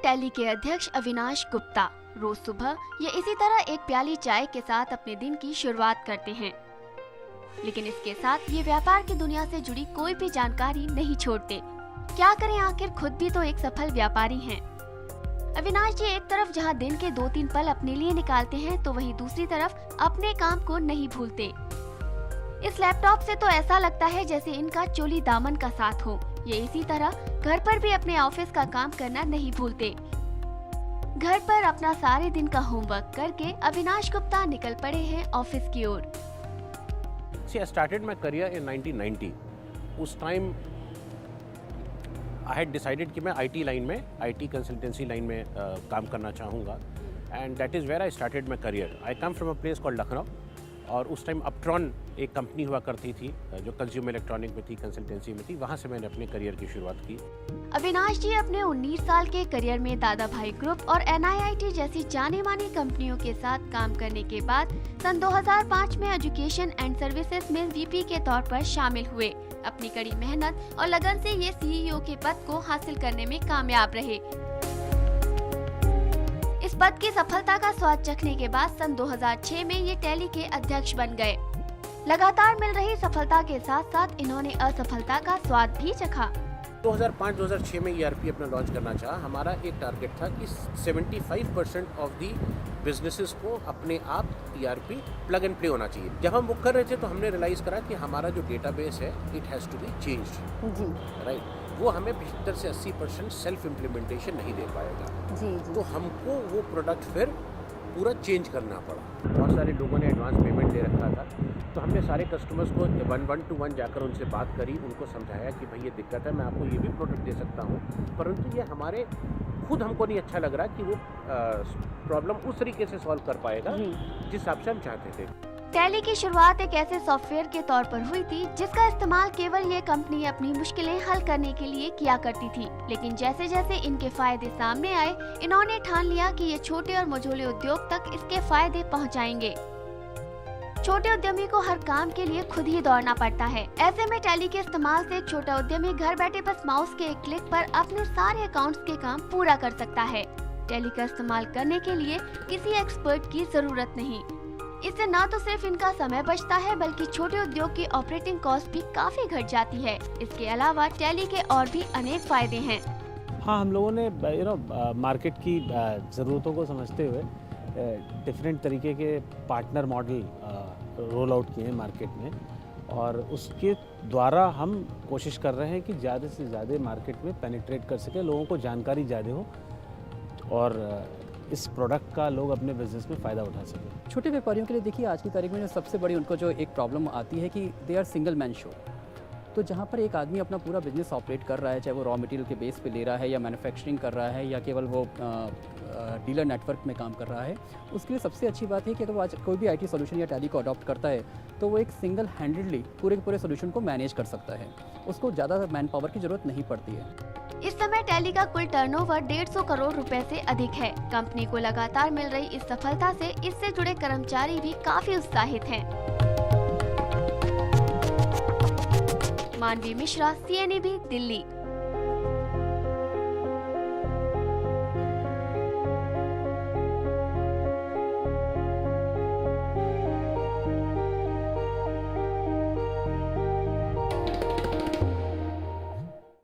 Tally के अध्यक्ष अविनाश गुप्ता रोज सुबह ये इसी तरह एक प्याली चाय के साथ अपने दिन की शुरुआत करते हैं, लेकिन इसके साथ ये व्यापार की दुनिया से जुड़ी कोई भी जानकारी नहीं छोड़ते। क्या करें, आखिर खुद भी तो एक सफल व्यापारी हैं। अविनाश जी एक तरफ जहां दिन के 2-3 पल अपने लिए निकालते हैं, तो वहीं दूसरी तरफ अपने काम को नहीं भूलते। इस लैपटॉप से तो ऐसा लगता है जैसे इनका चोली दामन का साथ हो। ये इसी तरह घर पर भी अपने ऑफिस का काम करना नहीं भूलते। घर पर अपना सारे दिन का होमवर्क करके अविनाश गुप्ता निकल पड़े हैं ऑफिस की ओर। See, I started my career in 1990. उस टाइम I had decided कि मैं IT लाइन में, IT कंसल्टेंसी लाइन में काम करना चाहूँगा, and that is where I started my career. I come from a place called Lucknow, और उस टाइम अपट्रॉन एक कंपनी हुआ करती थी जो कंज्यूमर इलेक्ट्रॉनिक में थी, कंसल्टेंसी में थी। वहाँ से मैंने अपने करियर की शुरुआत की। अविनाश जी अपने 19 साल के करियर में दादा भाई ग्रुप और NIIT जैसी जानी मानी कंपनियों के साथ काम करने के बाद सन 2005 में एजुकेशन एंड सर्विसेज में VP के तौर पर शामिल हुए। अपनी कड़ी मेहनत और लगन से ये CEO के पद को हासिल करने में कामयाब रहे। इस पद की सफलता का स्वाद चखने के बाद सन 2006 में ये टैली के अध्यक्ष बन गए। लगातार मिल रही सफलता के साथ साथ इन्होंने असफलता का स्वाद भी चखा। 2005-2006 में ERP अपना लॉन्च करना चाहा। हमारा एक टारगेट था कि 75% ऑफ दी बिजनेसेस को अपने आप ERP प्लग एंड प्ले होना चाहिए। जब हम बुक कर रहे थे तो हमने रियलाइज़ करा कि हमारा जो डेटाबेस है it has to be changed, right. वो हमें 75 से 80% सेल्फ इम्प्लीमेंटेशन नहीं दे पाएगा। जी। तो हमको वो प्रोडक्ट फिर पूरा चेंज करना पड़ा। बहुत सारे लोगों ने एडवांस पेमेंट दे रखा था, तो हमने सारे कस्टमर्स को 1-1 जाकर उनसे बात करी, उनको समझाया कि भाई ये दिक्कत है, मैं आपको ये भी प्रोडक्ट दे सकता हूँ, परंतु ये हमारे खुद हमको नहीं अच्छा लग रहा कि वो प्रॉब्लम उस तरीके से सॉल्व कर पाएगा जिस हिसाब से हम चाहते थे। टैली की शुरुआत एक ऐसे सॉफ्टवेयर के तौर पर हुई थी जिसका इस्तेमाल केवल ये कंपनी अपनी मुश्किलें हल करने के लिए किया करती थी, लेकिन जैसे जैसे इनके फायदे सामने आए, इन्होंने ठान लिया कि ये छोटे और मझोले उद्योग तक इसके फायदे पहुंचाएंगे। छोटे उद्यमी को हर काम के लिए खुद ही दौड़ना पड़ता है। ऐसे में टैली के इस्तेमाल से एक छोटा उद्यमी घर बैठे बस माउस के एक क्लिक पर अपने सारे अकाउंट्स के काम पूरा कर सकता है। टैली का इस्तेमाल करने के लिए किसी एक्सपर्ट की जरूरत नहीं। इससे न तो सिर्फ इनका समय बचता है, बल्कि छोटे उद्योग की ऑपरेटिंग कॉस्ट भी काफी घट जाती है। इसके अलावा टैली के और भी अनेक फायदे हैं। हाँ, हम लोगों ने मार्केट की ज़रूरतों को समझते हुए डिफरेंट तरीके के पार्टनर मॉडल रोल आउट किए हैं मार्केट में, और उसके द्वारा हम कोशिश कर रहे हैं कि ज़्यादा से ज़्यादा मार्केट में पेनिट्रेट कर सके, लोगों को जानकारी ज़्यादा हो और इस प्रोडक्ट का लोग अपने बिजनेस में फ़ायदा उठा सकें। छोटे व्यापारियों के लिए देखिए आज की तारीख में जो सबसे बड़ी उनको जो एक प्रॉब्लम आती है कि they are single man show. तो जहाँ पर एक आदमी अपना पूरा बिजनेस ऑपरेट कर रहा है, चाहे वो रॉ मटेरियल के बेस पे ले रहा है या मैन्युफैक्चरिंग कर रहा है या केवल वो डीलर नेटवर्क में काम कर रहा है, उसके लिए सबसे अच्छी बात है कि अगर वो आज कोई भी IT सोल्यूशन या टैली को अडॉप्ट करता है तो वो एक सिंगल हैंडेडली पूरे के पूरे सोल्यूशन को मैनेज कर सकता है। उसको ज़्यादा मैन पावर की ज़रूरत नहीं पड़ती है। इस समय टैली का कुल टर्नओवर 150 करोड़ रुपए से अधिक है। कंपनी को लगातार मिल रही इस सफलता से इससे जुड़े कर्मचारी भी काफी उत्साहित हैं। मानवी मिश्रा, CNEB, दिल्ली।